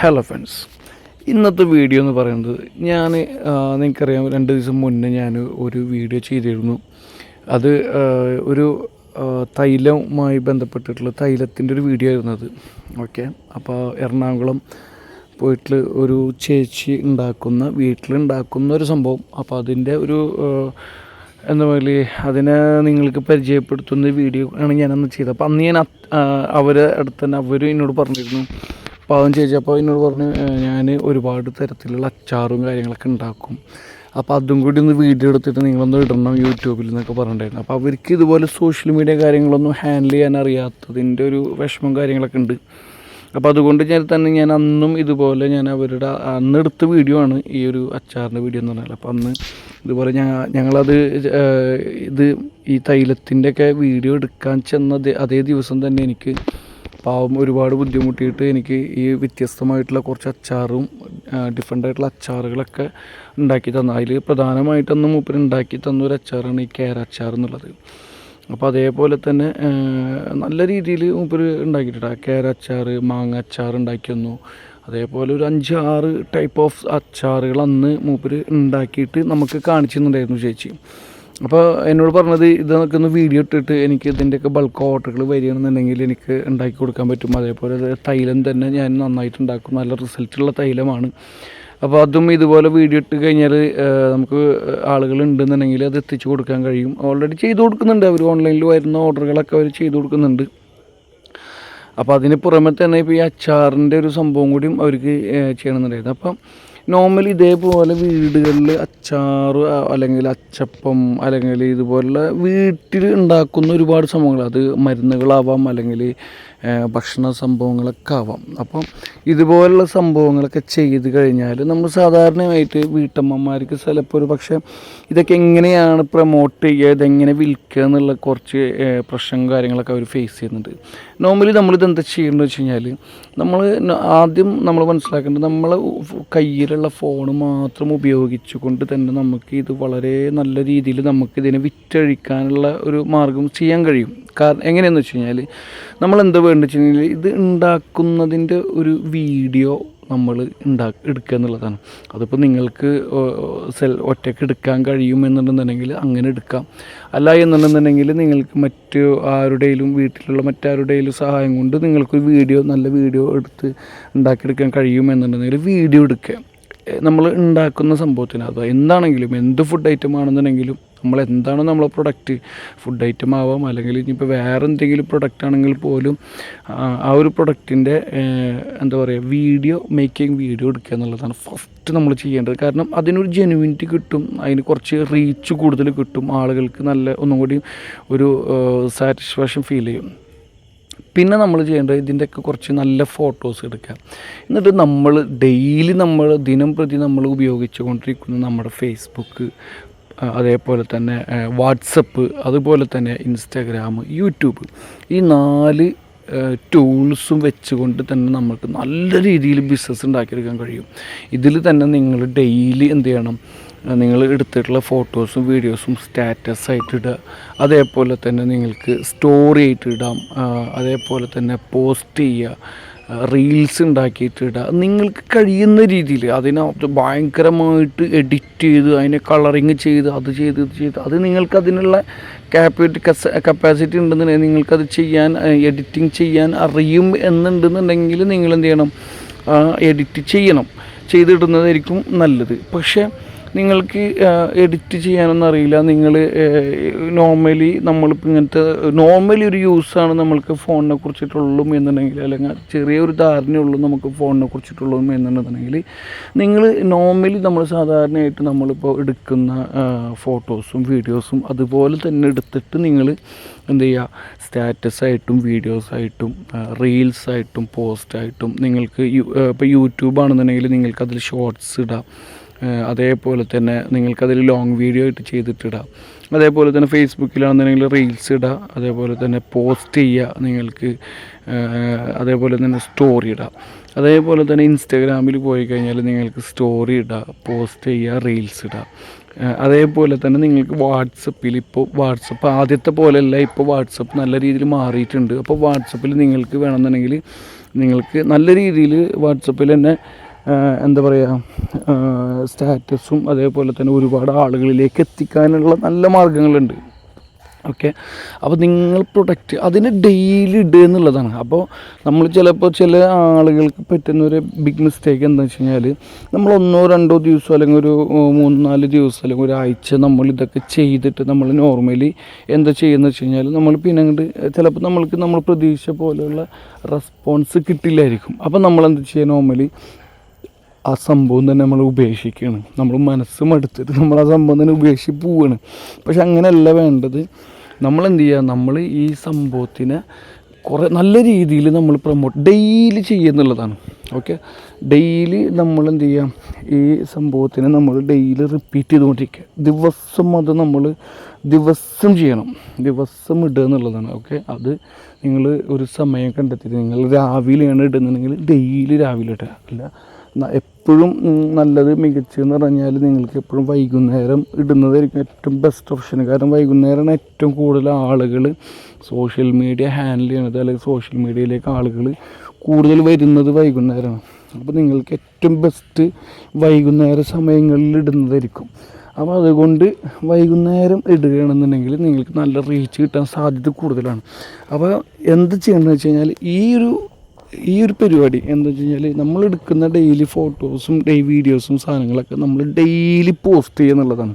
Hello friends, ഇന്നത്തെ video എന്ന് പറയുന്നത് നിങ്ങൾക്കറിയാം 2 ദിവസം മുന്നേ ഞാൻ ഒരു വീഡിയോ ചെയ്തിരുന്നു. അത് ഒരു തൈലവുമായി ബന്ധപ്പെട്ടിട്ടുള്ള തൈലത്തിൻ്റെ ഒരു വീഡിയോ ആയിരുന്നു അത്. ഓക്കെ, അപ്പോൾ എറണാകുളം പോയിട്ട് ഒരു ചേച്ചി വീട്ടിലുണ്ടാക്കുന്ന ഒരു സംഭവം. അപ്പോൾ അതിൻ്റെ ഒരു എന്താ പറയുക, അതിനെ നിങ്ങൾക്ക് പരിചയപ്പെടുത്തുന്ന വീഡിയോ ആണ് ഞാനന്ന് ചെയ്തത്. അപ്പോൾ അന്ന് ഞാൻ അവരെ അടുത്ത് തന്നെ അവർ എന്നോട് പറഞ്ഞിരുന്നു, പാവം ചേച്ചി. അപ്പോൾ എന്നോട് പറഞ്ഞു, ഞാൻ ഒരുപാട് തരത്തിലുള്ള അച്ചാറും കാര്യങ്ങളൊക്കെ ഉണ്ടാക്കും, അപ്പോൾ അതും കൂടി ഒന്ന് വീഡിയോ എടുത്തിട്ട് നിങ്ങളൊന്ന് ഇടണം യൂട്യൂബിൽ എന്നൊക്കെ പറഞ്ഞിട്ടുണ്ടായിരുന്നു. അപ്പോൾ അവർക്ക് ഇതുപോലെ സോഷ്യൽ മീഡിയ കാര്യങ്ങളൊന്നും ഹാൻഡിൽ ചെയ്യാൻ അറിയാത്തതിൻ്റെ ഒരു വിഷമം കാര്യങ്ങളൊക്കെ ഉണ്ട്. അപ്പോൾ അതുകൊണ്ട് ഞാൻ അന്നും ഇതുപോലെ അവരുടെ അന്നെടുത്ത വീഡിയോ ആണ് ഈ ഒരു അച്ചാറിൻ്റെ വീഡിയോ എന്ന് പറഞ്ഞാൽ. അപ്പോൾ അന്ന് ഇതുപോലെ ഞങ്ങളത് ഈ തൈലത്തിൻ്റെയൊക്കെ വീഡിയോ എടുക്കാൻ ചെന്ന അതേ ദിവസം തന്നെ എനിക്ക് പാവം ഒരുപാട് ബുദ്ധിമുട്ടിയിട്ട് എനിക്ക് ഈ വ്യത്യസ്തമായിട്ടുള്ള കുറച്ച് അച്ചാറും ഡിഫറെൻ്റ് ആയിട്ടുള്ള അച്ചാറുകളൊക്കെ ഉണ്ടാക്കി തന്നു. അതിൽ പ്രധാനമായിട്ടൊന്ന് മൂപ്പര് ഉണ്ടാക്കി തന്നൊരു അച്ചാറാണ് ഈ കേര അച്ചാർ എന്നുള്ളത്. അപ്പോൾ അതേപോലെ തന്നെ നല്ല രീതിയിൽ മൂപ്പര് ഉണ്ടാക്കിയിട്ടുണ്ട്. കേര അച്ചാർ, മാങ്ങ അച്ചാർ ഉണ്ടാക്കി തന്നു. അതേപോലെ ഒരു 5-6 ടൈപ്പ് ഓഫ് അച്ചാറുകൾ അന്ന് മൂപ്പര് ഉണ്ടാക്കിയിട്ട് നമുക്ക് കാണിച്ചു തന്നിട്ടുണ്ടായിരുന്നു ചേച്ചി. അപ്പോൾ എന്നോട് പറഞ്ഞത്, ഇതൊക്കെ ഒന്ന് വീഡിയോ ഇട്ടിട്ട് എനിക്ക് ഇതിൻ്റെയൊക്കെ ബൾക്ക് ഓർഡറുകൾ വരികയാണെന്നുണ്ടെങ്കിൽ എനിക്ക് ഉണ്ടാക്കി കൊടുക്കാൻ പറ്റും. അതേപോലെ തൈലം തന്നെ ഞാൻ നന്നായിട്ട് ഉണ്ടാക്കും, നല്ല റിസൾട്ടുള്ള തൈലമാണ്. അപ്പോൾ അതും ഇതുപോലെ വീഡിയോ ഇട്ട് കഴിഞ്ഞാൽ നമുക്ക് ആളുകൾ ഉണ്ടെന്നുണ്ടെങ്കിൽ അത് എത്തിച്ചു കൊടുക്കാൻ കഴിയും. ഓൾറെഡി ചെയ്തു കൊടുക്കുന്നുണ്ട് അവർ, ഓൺലൈനിൽ വരുന്ന ഓർഡറുകളൊക്കെ അവർ ചെയ്തു കൊടുക്കുന്നുണ്ട്. അപ്പോൾ അതിന് പുറമെ തന്നെ ഇപ്പോൾ ഈ അച്ചാറിൻ്റെ ഒരു സംഭവം കൂടിയും അവർക്ക് ചെയ്യണമെന്നുണ്ടായിരുന്നു. അപ്പം നോർമലി ഇതേപോലെ വീടുകളിൽ അച്ചാറ് അല്ലെങ്കിൽ അച്ചപ്പം അല്ലെങ്കിൽ ഇതുപോലുള്ള വീട്ടിൽ ഉണ്ടാക്കുന്ന ഒരുപാട് സംഭവങ്ങൾ, അത് മരുന്നുകളാവാം അല്ലെങ്കിൽ ഭക്ഷണ സംഭവങ്ങളൊക്കെ ആവാം. അപ്പം ഇതുപോലുള്ള സംഭവങ്ങളൊക്കെ ചെയ്ത് കഴിഞ്ഞാൽ നമ്മൾ സാധാരണയായിട്ട് വീട്ടമ്മമാർക്ക് ചിലപ്പോൾ ഒരു പക്ഷേ ഇതൊക്കെ എങ്ങനെയാണ് പ്രൊമോട്ട് ചെയ്യുക, ഇതെങ്ങനെ വിൽക്കുക എന്നുള്ള കുറച്ച് പ്രശ്നം കാര്യങ്ങളൊക്കെ അവർ ഫേസ് ചെയ്യുന്നുണ്ട്. നോർമലി നമ്മളിതെന്താ ചെയ്യേണ്ടതെന്ന് വെച്ച് കഴിഞ്ഞാൽ, ആദ്യം നമ്മൾ മനസ്സിലാക്കേണ്ടത്, നമ്മൾ കയ്യിലുള്ള ഫോൺ മാത്രം ഉപയോഗിച്ചുകൊണ്ട് തന്നെ നമുക്ക് ഇത് വളരെ നല്ല രീതിയിൽ നമുക്കിതിനെ വിറ്റഴിക്കാനുള്ള ഒരു മാർഗം ചെയ്യാൻ കഴിയും. കാരണം എങ്ങനെയാണെന്ന് വെച്ച് കഴിഞ്ഞാൽ, നമ്മളെന്താ വേണ്ടത് വെച്ച് കഴിഞ്ഞാൽ, ഇത് ഉണ്ടാക്കുന്നതിൻ്റെ ഒരു വീഡിയോ നമ്മൾ എടുക്കുക എന്നുള്ളതാണ്. അതിപ്പോൾ നിങ്ങൾക്ക് ഒറ്റയ്ക്ക് എടുക്കാൻ കഴിയുമെന്നുണ്ടെന്നുണ്ടെങ്കിൽ അങ്ങനെ എടുക്കാം. അല്ല എന്നുണ്ടെന്നുണ്ടെങ്കിൽ നിങ്ങൾക്ക് വീട്ടിലുള്ള മറ്റാരുടെയും സഹായം കൊണ്ട് നിങ്ങൾക്ക് നല്ല വീഡിയോ എടുത്ത് ഉണ്ടാക്കിയെടുക്കാൻ കഴിയുമെന്നുണ്ടെങ്കിൽ വീഡിയോ എടുക്കുക. നമ്മൾ ഉണ്ടാക്കുന്ന സംഭവത്തിന്, അതോ എന്താണെങ്കിലും, എന്ത് ഫുഡ് ഐറ്റം ആണെന്നുണ്ടെങ്കിലും, നമ്മളെന്താണോ നമ്മളെ പ്രൊഡക്റ്റ്, ഫുഡ് ഐറ്റം ആവാം അല്ലെങ്കിൽ ഇനിയിപ്പോൾ വേറെ എന്തെങ്കിലും പ്രൊഡക്റ്റ് ആണെങ്കിൽ പോലും ആ ഒരു പ്രൊഡക്റ്റിൻ്റെ എന്താ പറയുക, വീഡിയോ എടുക്കുക എന്നുള്ളതാണ് ഫസ്റ്റ് നമ്മൾ ചെയ്യേണ്ടത്. കാരണം അതിനൊരു ജെനുവിനിറ്റി കിട്ടും, അതിന് കുറച്ച് റീച്ച് കൂടുതൽ കിട്ടും, ആളുകൾക്ക് ഒന്നും കൂടി ഒരു സാറ്റിസ്ഫാക്ഷൻ ഫീൽ ചെയ്യും. പിന്നെ നമ്മൾ ചെയ്യേണ്ടത് ഇതിൻ്റെയൊക്കെ കുറച്ച് നല്ല ഫോട്ടോസ് എടുക്കുക. എന്നിട്ട് നമ്മൾ ഡെയിലി ദിനം പ്രതി നമ്മൾ ഉപയോഗിച്ചു കൊണ്ടിരിക്കുന്ന നമ്മുടെ ഫേസ്ബുക്ക്, അതേപോലെ തന്നെ വാട്സപ്പ്, അതുപോലെ തന്നെ ഇൻസ്റ്റാഗ്രാം, യൂട്യൂബ്, ഈ 4 ടൂൾസും വെച്ചുകൊണ്ട് തന്നെ നമുക്ക് നല്ല രീതിയിൽ ബിസിനസ് ഉണ്ടാക്കിയെടുക്കാൻ കഴിയും. ഇതിൽ തന്നെ നിങ്ങൾ ഡെയിലി എന്ത് ചെയ്യണം, നിങ്ങൾ എടുത്തിട്ടുള്ള ഫോട്ടോസും വീഡിയോസും സ്റ്റാറ്റസ് ആയിട്ട് ഇടുക. അതേപോലെ തന്നെ നിങ്ങൾക്ക് സ്റ്റോറി ആയിട്ട് ഇടാം. അതേപോലെ തന്നെ പോസ്റ്റ് ചെയ്യുക, റീൽസ് ഉണ്ടാക്കിയിട്ട് ഇടുക. നിങ്ങൾക്ക് കഴിയുന്ന രീതിയിൽ അതിനകത്ത് ഭയങ്കരമായിട്ട് എഡിറ്റ് ചെയ്ത് അതിനെ കളറിങ് ചെയ്ത് ഇത് ചെയ്ത് അത് നിങ്ങൾക്ക് അതിനുള്ള കപ്പാസിറ്റി ഉണ്ടെന്നുണ്ടെങ്കിൽ, നിങ്ങൾക്കത് എഡിറ്റിംഗ് ചെയ്യാൻ അറിയും എന്നുണ്ടെന്നുണ്ടെങ്കിൽ നിങ്ങൾ എന്ത് ചെയ്യണം, എഡിറ്റ് ചെയ്തിടുന്നതായിരിക്കും നല്ലത്. പക്ഷേ നിങ്ങൾക്ക് എഡിറ്റ് ചെയ്യാനൊന്നും അറിയില്ല, നിങ്ങൾ നോർമലി ഒരു യൂസാണ് നമ്മൾക്ക് ഫോണിനെ കുറിച്ചിട്ടുള്ളൂ എന്നുണ്ടെങ്കിൽ, അല്ലെങ്കിൽ ചെറിയൊരു ധാരണയുള്ളൂ നമുക്ക് ഫോണിനെ കുറിച്ചിട്ടുള്ളൂ എന്നുണ്ടെന്നുണ്ടെങ്കിൽ, നിങ്ങൾ നമ്മൾ സാധാരണയായിട്ട് നമ്മളിപ്പോൾ എടുക്കുന്ന ഫോട്ടോസും വീഡിയോസും അതുപോലെ തന്നെ എടുത്തിട്ട് നിങ്ങൾ എന്ത് ചെയ്യുക, സ്റ്റാറ്റസായിട്ടും വീഡിയോസായിട്ടും റീൽസായിട്ടും പോസ്റ്റായിട്ടും, നിങ്ങൾക്ക് ഇപ്പോൾ യൂട്യൂബ് ആണെന്നുണ്ടെങ്കിൽ നിങ്ങൾക്കതിൽ ഷോർട്സ് ഇടാം. അതേപോലെ തന്നെ നിങ്ങൾക്കതിൽ ലോങ് വീഡിയോ ആയിട്ട് ചെയ്തിട്ടിടാം. അതേപോലെ തന്നെ ഫേസ്ബുക്കിലാണെന്നുണ്ടെങ്കിൽ റീൽസ് ഇടുക, അതേപോലെ തന്നെ പോസ്റ്റ് ചെയ്യുക നിങ്ങൾക്ക്, അതേപോലെ തന്നെ സ്റ്റോറി ഇടുക. അതേപോലെ തന്നെ ഇൻസ്റ്റാഗ്രാമിൽ പോയി കഴിഞ്ഞാൽ നിങ്ങൾക്ക് സ്റ്റോറി ഇടുക, പോസ്റ്റ് ചെയ്യുക, റീൽസ് ഇടുക. അതേപോലെ തന്നെ നിങ്ങൾക്ക് വാട്സപ്പ് ആദ്യത്തെ പോലെയല്ല, ഇപ്പോൾ വാട്സപ്പ് നല്ല രീതിയിൽ മാറിയിട്ടുണ്ട്. അപ്പോൾ വാട്സപ്പിൽ നിങ്ങൾക്ക് വേണമെന്നുണ്ടെങ്കിൽ നിങ്ങൾക്ക് നല്ല രീതിയിൽ വാട്സപ്പിൽ തന്നെ എന്താ പറയുക, സ്റ്റാറ്റസും അതേപോലെ തന്നെ ഒരുപാട് ആളുകളിലേക്ക് എത്തിക്കാനുള്ള നല്ല മാർഗ്ഗങ്ങളുണ്ട്. ഓക്കെ, അപ്പോൾ നിങ്ങൾ പ്രൊഡക്റ്റ് അതിന് ഡെയിലി ഇടുക എന്നുള്ളതാണ്. അപ്പോൾ നമ്മൾ ചിലപ്പോൾ ചില ആളുകൾക്ക് പറ്റുന്നൊരു ബിഗ് മിസ്റ്റേക്ക് എന്താണെന്ന് വെച്ച് കഴിഞ്ഞാൽ, നമ്മൾ 1-2 ദിവസം അല്ലെങ്കിൽ ഒരു 3-4 ദിവസം അല്ലെങ്കിൽ ഒരാഴ്ച നമ്മൾ ഇതൊക്കെ ചെയ്തിട്ട് നമ്മൾ നോർമലി എന്താ ചെയ്യുന്നത് വെച്ച് കഴിഞ്ഞാൽ, നമ്മൾ പിന്നെ അങ്ങോട്ട് ചിലപ്പോൾ നമ്മൾ പ്രതീക്ഷ പോലെയുള്ള റെസ്പോൺസ് കിട്ടില്ലായിരിക്കും. അപ്പോൾ നമ്മളെന്താ ചെയ്യുക, നോർമലി ആ സംഭവം തന്നെ നമ്മൾ ഉപേക്ഷിക്കുകയാണ്. നമ്മൾ മനസ്സും എടുത്തിട്ട് നമ്മൾ ആ സംഭവം തന്നെ ഉപേക്ഷിച്ച് പോവുകയാണ്. പക്ഷെ അങ്ങനെയല്ല വേണ്ടത്. നമ്മളെന്ത് ചെയ്യുക, നമ്മൾ ഈ സംഭവത്തിനെ കുറേ നല്ല രീതിയിൽ നമ്മൾ ഡെയിലി ചെയ്യുന്നുള്ളതാണ്. ഓക്കെ, ഡെയിലി നമ്മളെന്ത് ചെയ്യാം, ഈ സംഭവത്തിനെ നമ്മൾ ഡെയിലി റിപ്പീറ്റ് ചെയ്തുകൊണ്ടിരിക്കുക. ദിവസം അത് നമ്മൾ ദിവസം ചെയ്യണം, ദിവസം ഇടുക എന്നുള്ളതാണ്. ഓക്കെ, അത് നിങ്ങൾ ഒരു സമയം കണ്ടെത്തിയിട്ട് നിങ്ങൾ രാവിലെയാണ് ഇടുന്നുണ്ടെങ്കിൽ ഡെയിലി രാവിലെ ഇടുക. അല്ല എപ്പോഴും നല്ലത് മികച്ചതെന്ന് പറഞ്ഞാൽ നിങ്ങൾക്ക് എപ്പോഴും വൈകുന്നേരം ഇടുന്നതായിരിക്കും ഏറ്റവും ബെസ്റ്റ് ഓപ്ഷൻ. കാരണം വൈകുന്നേരമാണ് ഏറ്റവും കൂടുതൽ ആളുകൾ സോഷ്യൽ മീഡിയ ഹാൻഡിൽ ചെയ്യണത്, അല്ലെങ്കിൽ സോഷ്യൽ മീഡിയയിലേക്ക് ആളുകൾ കൂടുതൽ വരുന്നത് വൈകുന്നേരമാണ്. അപ്പോൾ നിങ്ങൾക്ക് ഏറ്റവും ബെസ്റ്റ് വൈകുന്നേര സമയങ്ങളിൽ ഇടുന്നതായിരിക്കും. അപ്പോൾ അതുകൊണ്ട് വൈകുന്നേരം ഇടുകയാണെന്നുണ്ടെങ്കിൽ നിങ്ങൾക്ക് നല്ല റീച്ച് കിട്ടാൻ സാധ്യത കൂടുതലാണ്. അപ്പോൾ എന്ത് ചെയ്യണമെന്ന് വെച്ച് കഴിഞ്ഞാൽ, ഈ ഒരു പരിപാടി എന്താ വെച്ച് കഴിഞ്ഞാൽ, നമ്മൾ എടുക്കുന്ന ഡെയിലി ഫോട്ടോസും വീഡിയോസും സാധനങ്ങളൊക്കെ നമ്മൾ ഡെയിലി പോസ്റ്റ് ചെയ്യുക എന്നുള്ളതാണ്.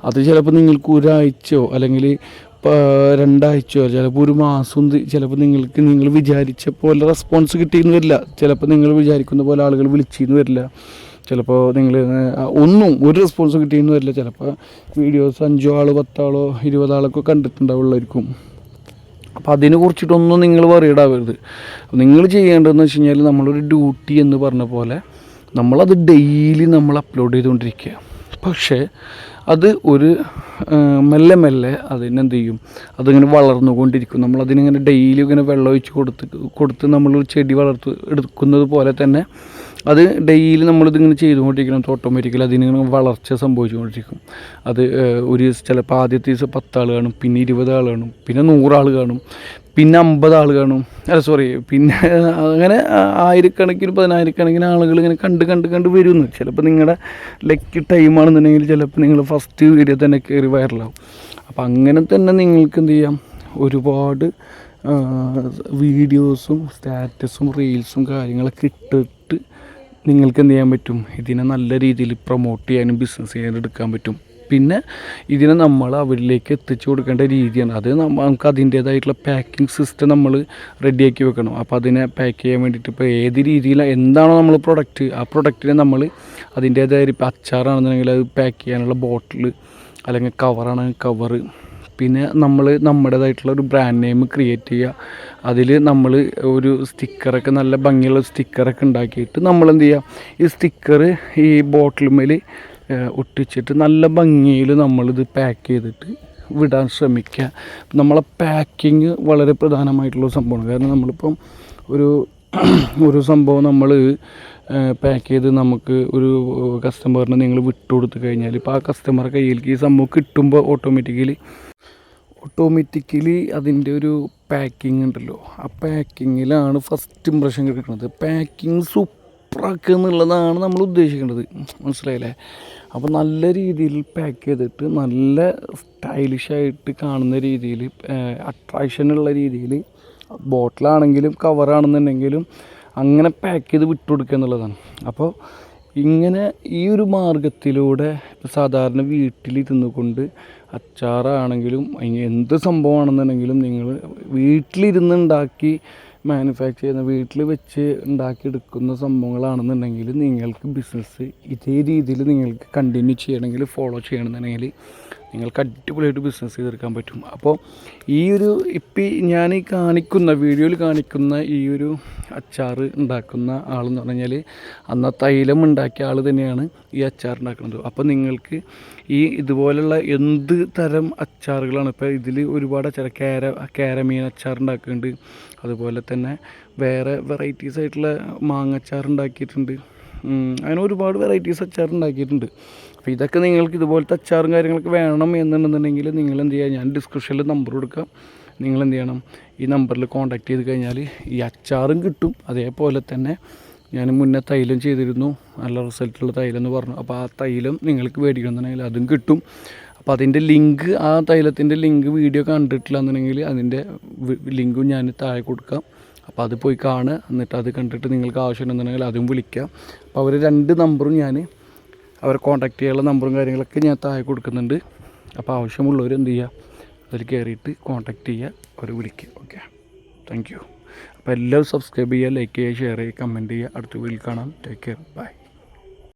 അത് ചിലപ്പോൾ നിങ്ങൾക്ക് ഒരാഴ്ചയോ അല്ലെങ്കിൽ 2 ആഴ്ചയോ ചിലപ്പോൾ ഒരു മാസം ചിലപ്പോൾ നിങ്ങൾ വിചാരിച്ച പോലെ റെസ്പോൺസ് കിട്ടിയെന്ന് വരില്ല. ചിലപ്പോൾ നിങ്ങൾ വിചാരിക്കുന്ന പോലെ ആളുകൾ വിളിച്ചെന്ന് വരില്ല. ചിലപ്പോൾ നിങ്ങൾ ഒരു റെസ്പോൺസ് കിട്ടിയെന്ന് വരില്ല. ചിലപ്പോൾ വീഡിയോസ് 5 ആൾ 10 ആളോ 20 ആളൊക്കെ കണ്ടിട്ടുണ്ടാവുള്ളായിരിക്കും. അപ്പോൾ അതിനെ കുറിച്ചിട്ടൊന്നും നിങ്ങൾ വറീഡാവരുത്. നിങ്ങൾ ചെയ്യേണ്ടതെന്ന് വെച്ച് കഴിഞ്ഞാൽ, നമ്മളൊരു ഡ്യൂട്ടി എന്ന് പറഞ്ഞ പോലെ നമ്മളത് ഡെയിലി നമ്മൾ അപ്ലോഡ് ചെയ്തുകൊണ്ടിരിക്കുക. പക്ഷേ അത് ഒരു മെല്ലെ അതിനെന്ത് ചെയ്യും, അതിങ്ങനെ വളർന്നുകൊണ്ടിരിക്കും. നമ്മളതിനിങ്ങനെ ഡെയിലി ഇങ്ങനെ വെള്ളം ഒഴിച്ച് കൊടുത്ത് നമ്മളൊരു ചെടി എടുക്കുന്നത് പോലെ തന്നെ അത് ഡെയിലി നമ്മളിതിങ്ങനെ ചെയ്തുകൊണ്ടിരിക്കണം. ഓട്ടോമാറ്റിക്കലി അതിനിങ്ങനെ വളർച്ച സംഭവിച്ചുകൊണ്ടിരിക്കും. അത് ചിലപ്പോൾ ആദ്യത്തെ ദിവസം 10 ആൾ കാണും, പിന്നെ 20 ആൾ കാണും, പിന്നെ 100 ആൾ കാണും, പിന്നെ 50 ആൾ കാണും, പിന്നെ അങ്ങനെ ആയിരക്കണക്കിന് 10,000-കണക്കിന് ആളുകൾ ഇങ്ങനെ കണ്ട് വരുന്നു. ചിലപ്പോൾ നിങ്ങളുടെ ലക്കി ടൈമാണെന്നുണ്ടെങ്കിൽ ചിലപ്പോൾ നിങ്ങൾ ഫസ്റ്റ് വീഡിയോ തന്നെ കയറി വൈറലാവും. അപ്പോൾ അങ്ങനെ തന്നെ നിങ്ങൾക്ക് എന്ത് ചെയ്യാം, ഒരുപാട് വീഡിയോസും സ്റ്റാറ്റസും റീൽസും കാര്യങ്ങളൊക്കെ ഇട്ടിട്ട് നിങ്ങൾക്ക് എന്ത് ചെയ്യാൻ പറ്റും, ഇതിനെ നല്ല രീതിയിൽ പ്രൊമോട്ട് ചെയ്യാനും ബിസിനസ് ചെയ്യാനും എടുക്കാൻ പറ്റും. പിന്നെ ഇതിനെ നമ്മൾ അവരിലേക്ക് എത്തിച്ചു കൊടുക്കേണ്ട രീതിയാണ്. അത് നമുക്ക് അതിൻ്റേതായിട്ടുള്ള പാക്കിംഗ് സിസ്റ്റം നമ്മൾ റെഡിയാക്കി വെക്കണം. അപ്പോൾ അതിനെ പാക്ക് ചെയ്യാൻ വേണ്ടിയിട്ട് ഇപ്പോൾ ഏത് രീതിയിൽ എന്താണോ നമ്മൾ പ്രൊഡക്റ്റ്, ആ പ്രൊഡക്റ്റിനെ നമ്മൾ അതിൻ്റേതായ ഇപ്പോൾ അച്ചാറാണെന്നുണ്ടെങ്കിൽ അത് പാക്ക് ചെയ്യാനുള്ള ബോട്ടിൽ, അല്ലെങ്കിൽ കവറാണെങ്കിൽ കവറ്, പിന്നെ നമ്മുടേതായിട്ടുള്ള ഒരു ബ്രാൻഡ് നെയിം ക്രിയേറ്റ് ചെയ്യുക. അതിൽ നമ്മൾ ഒരു സ്റ്റിക്കറൊക്കെ, നല്ല ഭംഗിയുള്ള സ്റ്റിക്കറൊക്കെ ഉണ്ടാക്കിയിട്ട് നമ്മളെന്ത് ചെയ്യുക, ഈ സ്റ്റിക്കർ ഈ ബോട്ടിലുമേൽ ഒട്ടിച്ചിട്ട് നല്ല ഭംഗിയിൽ നമ്മളിത് പാക്ക് ചെയ്തിട്ട് വിടാൻ ശ്രമിക്കുക. നമ്മളെ പാക്കിങ് വളരെ പ്രധാനമായിട്ടുള്ള സംഭവമാണ്. കാരണം നമ്മളിപ്പം ഒരു സംഭവം നമ്മൾ പാക്ക് ചെയ്ത് നമുക്ക് ഒരു കസ്റ്റമറിന് നിങ്ങൾ വിട്ടുകൊടുത്ത് കഴിഞ്ഞാൽ, ഇപ്പോൾ ആ കസ്റ്റമറുടെ കയ്യിലേക്ക് ഈ സംഭവം കിട്ടുമ്പോൾ ഓട്ടോമാറ്റിക്കലി അതിൻ്റെ ഒരു പാക്കിംഗ് ഉണ്ടല്ലോ, ആ പാക്കിങ്ങിലാണ് ഫസ്റ്റ് ഇംപ്രഷൻ കിട്ടുന്നത്. പാക്കിങ് സൂപ്പറാക്കുക എന്നുള്ളതാണ് നമ്മൾ ഉദ്ദേശിക്കേണ്ടത്, മനസ്സിലായില്ലേ? അപ്പോൾ നല്ല രീതിയിൽ പാക്ക് ചെയ്തിട്ട് നല്ല സ്റ്റൈലിഷായിട്ട് കാണുന്ന രീതിയിൽ, അട്രാക്ഷനുള്ള രീതിയിൽ, ബോട്ടിലാണെങ്കിലും കവറാണെന്നുണ്ടെങ്കിലും അങ്ങനെ പാക്ക് ചെയ്ത് വിട്ടുകൊടുക്കുക എന്നുള്ളതാണ്. അപ്പോൾ ഇങ്ങനെ ഈ ഒരു മാർഗത്തിലൂടെ സാധാരണ വീട്ടിലിരുന്നു കൊണ്ട് അച്ചാറാണെങ്കിലും എന്ത് സംഭവമാണെന്നുണ്ടെങ്കിലും നിങ്ങൾ വീട്ടിലിരുന്ന് ഉണ്ടാക്കി മാനുഫാക്ചർ ചെയ്യുന്ന, വീട്ടിൽ വെച്ച് ഉണ്ടാക്കിയെടുക്കുന്ന സംഭവങ്ങളാണെന്നുണ്ടെങ്കിൽ നിങ്ങൾക്ക് ബിസിനസ് ഇതേ രീതിയിൽ നിങ്ങൾക്ക് കണ്ടിന്യൂ ചെയ്യണമെങ്കിൽ, ഫോളോ ചെയ്യണമെന്നുണ്ടെങ്കിൽ നിങ്ങൾക്ക് അടിപൊളിയായിട്ട് ബിസിനസ് ചെയ്തെടുക്കാൻ പറ്റും. അപ്പോൾ ഇപ്പം ഞാൻ ഈ വീഡിയോയിൽ കാണിക്കുന്ന ഈ ഒരു അച്ചാർ ഉണ്ടാക്കുന്ന ആളെന്ന് പറഞ്ഞാൽ അന്ന് തൈലം ഉണ്ടാക്കിയ ആൾ തന്നെയാണ് ഈ അച്ചാർ ഉണ്ടാക്കുന്നത്. അപ്പോൾ നിങ്ങൾക്ക് ഇതുപോലുള്ള എന്ത് തരം അച്ചാറുകളാണ്, ഇപ്പോൾ ഇതിൽ ഒരുപാട് അച്ചാർ, കാരമീൻ അച്ചാർ ഉണ്ടാക്കുന്നുണ്ട്, അതുപോലെ തന്നെ വേറെ വെറൈറ്റീസ് ആയിട്ടുള്ള മാങ്ങ അച്ചാർ ഉണ്ടാക്കിയിട്ടുണ്ട്, അങ്ങനെ ഒരുപാട് വെറൈറ്റീസ് അച്ചാർ ഉണ്ടാക്കിയിട്ടുണ്ട്. അപ്പോൾ ഇതൊക്കെ നിങ്ങൾക്ക് ഇതുപോലത്തെ അച്ചാറും കാര്യങ്ങളൊക്കെ വേണം എന്നുണ്ടെന്നുണ്ടെങ്കിൽ നിങ്ങൾ എന്ത് ചെയ്യുക, ഞാൻ ഡിസ്ക്രിപ്ഷനിൽ നമ്പർ കൊടുക്കാം, നിങ്ങൾ എന്ത് ചെയ്യണം, ഈ നമ്പറിൽ കോൺടാക്റ്റ് ചെയ്ത് കഴിഞ്ഞാൽ ഈ അച്ചാറും കിട്ടും. അതേപോലെ തന്നെ ഞാൻ മുന്നേ തൈലം ചെയ്തിരുന്നു, നല്ല റിസൾട്ടുള്ള തൈലം എന്ന് പറഞ്ഞു. അപ്പോൾ ആ തൈലം നിങ്ങൾക്ക് മേടിക്കണമെന്നുണ്ടെങ്കിൽ അതും കിട്ടും. അപ്പോൾ അതിൻ്റെ ലിങ്ക്, ആ തൈലത്തിൻ്റെ ലിങ്ക് വീഡിയോ കണ്ടിട്ടില്ല എന്നുണ്ടെങ്കിൽ അതിൻ്റെ ലിങ്കും ഞാൻ താഴെ കൊടുക്കാം. അപ്പോൾ അത് പോയി കാണുക. എന്നിട്ട് അത് കണ്ടിട്ട് നിങ്ങൾക്ക് ആവശ്യമുണ്ടെന്നുണ്ടെങ്കിൽ അതും വിളിക്കാം. അപ്പോൾ അവർ 2 നമ്പറും ഞാൻ അവരെ കോൺടാക്റ്റ് ചെയ്യാനുള്ള നമ്പറും കാര്യങ്ങളൊക്കെ ഞാൻ താഴെ കൊടുക്കുന്നുണ്ട്. അപ്പോൾ ആവശ്യമുള്ളവർ എന്ത് ചെയ്യുക, അതിൽ കയറിയിട്ട് കോൺടാക്റ്റ് ചെയ്യുക, അവർ വിളിക്കുക. Okay, thank you. അപ്പോൾ എല്ലാവരും സബ്സ്ക്രൈബ് ചെയ്യുക, ലൈക്ക് ചെയ്യുക, ഷെയർ ചെയ്യുക, കമൻറ്റ് ചെയ്യുക. അടുത്ത വീഡിയോയിൽ കാണാം. Take care, by.